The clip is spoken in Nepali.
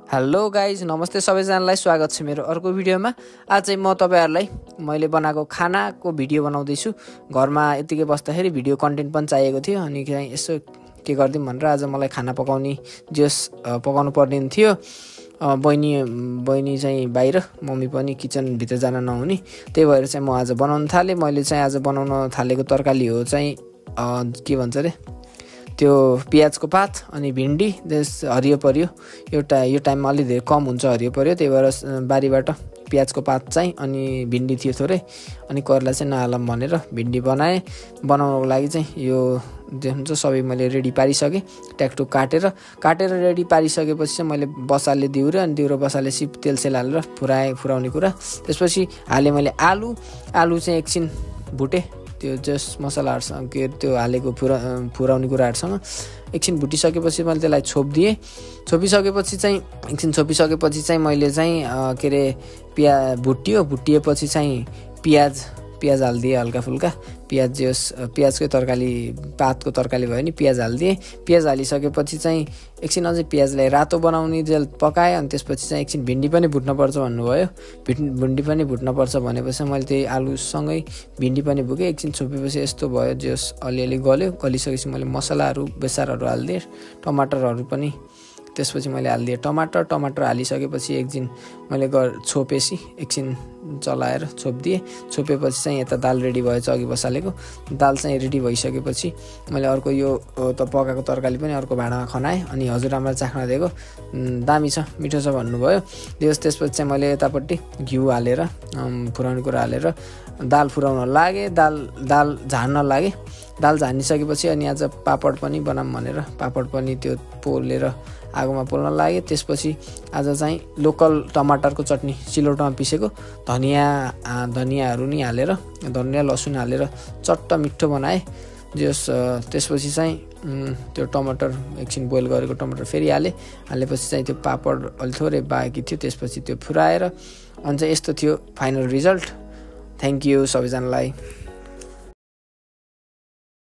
हेलो गाइज, नमस्ते सबैजनालाई। स्वागत छ मेरो अर्को भिडियोमा। आज चाहिँ म तपाईहरुलाई मैले बनाएको खानाको भिडियो बनाउँदैछु। घरमा यतिकै बस्दाखेरि भिडियो कन्टेन्ट पनि चाहिएको थियो, अनि चाहिँ यसो के गर्दिम भनेर आज मलाई खाना पकाउनु पर्ने थियो। बहिनी चाहिँ बाहिर, मम्मी पनि किचन भित्र जान नहुने, त्यही भएर चाहिँ म आज बनाउन थाले। मैले चाहिँ आज बनाउन थालेको तरकारी हो चाहिँ के भन्छ रे, त्यो प्याजको पात अनि भिन्डी, त्यस हरियो पर्यो। यो टाइममा अलि धेरै कम हुन्छ हरियो पर्यो, त्यही भएर बारीबाट प्याजको पात चाहिँ अनि भिन्डी थियो थोरै, अनि करेला चाहिँ नहालम भनेर भिन्डी बनाएँ। बनाउनको लागि चाहिँ यो देख्नुहुन्छ सबै मैले रेडी पारिसकेँ। ट्याकटुक काटेर रेडी पारिसकेपछि चाहिँ मैले बसाले दिउरे, अनि दिउरो बसाले सिप तेलसेल हालेर फुराउने कुरा। त्यसपछि हालेँ मैले आलु चाहिँ एकछिन भुटेँ, त्यो जस मसलाहरुसँग के त्यो हालेको फुराउने कुराहरुसँग एकछिन भुटिसकेपछि मैले त्यसलाई छोपिसकेपछि चाहिँ मैले चाहिँ के रे भुटिएपछि चाहिँ प्याज हाल्दिए, हल्का फुल्का प्याजकै तरकारी, पातको तरकारी भयो नि, प्याज हाल्दिए। प्याज हालिसकेपछि चाहिँ एकछिन अझै प्याजलाई रातो बनाउने जेल पकाएँ। अनि त्यसपछि चाहिँ एकछिन भिन्डी पनि भुट्नुपर्छ भन्नुभयो। भिन्डी पनि भुट्नुपर्छ भनेपछि मैले त्यही आलुसँगै भिन्डी पनि भुकेँ। एकछिन छोपेपछि यस्तो भयो, जस अलिअलि गल्यो। गलिसकेपछि मैले मसलाहरू बेसारहरू हालिदिएँ, टमाटरहरू पनि त्यसपछि मैले हालिदिएँ। टमाटर हालिसकेपछि एकछिन मैले छोपेपछि एकछिन चलाएर छोपिदिएँ। छोपेपछि चाहिँ यता दाल रेडी भएछ, अघि बसालेको दाल चाहिँ रेडी भइसकेपछि मैले अर्को यो त पकाएको तरकारी पनि अर्को भाँडामा खनाएँ। अनि हजुरआमालाई चाख्न दिएको, दामी छ, मिठो छ भन्नुभयो। त्यसपछि चाहिँ मैले यतापट्टि घिउ हालेर फुराउने कुरा हालेर दाल फुराउन लागेँ, दाल झार्न लागेँ। दाल झानिसकेपछि अनि आज पापड पनि बनाऊँ भनेर पापड पनि त्यो पोलेर आगोमा पोल्न लागेँ। त्यसपछि आज चाहिँ लोकल टमाटरको चटनी सिलौटोमा पिसेको धनियाँहरू नि हालेर, धनियाँ लसुन हालेर चट्ट मिठो बनाएँ। त्यसपछि चाहिँ त्यो टमाटर एकछिन बोइल गरेको टमाटर फेरि हालेपछि चाहिँ त्यो पापड अलि थोरै बाँकी थियो, त्यसपछि त्यो फुराएर अनि चाहिँ यस्तो थियो फाइनल रिजल्ट। थ्याङ्क यू सबैजनालाई।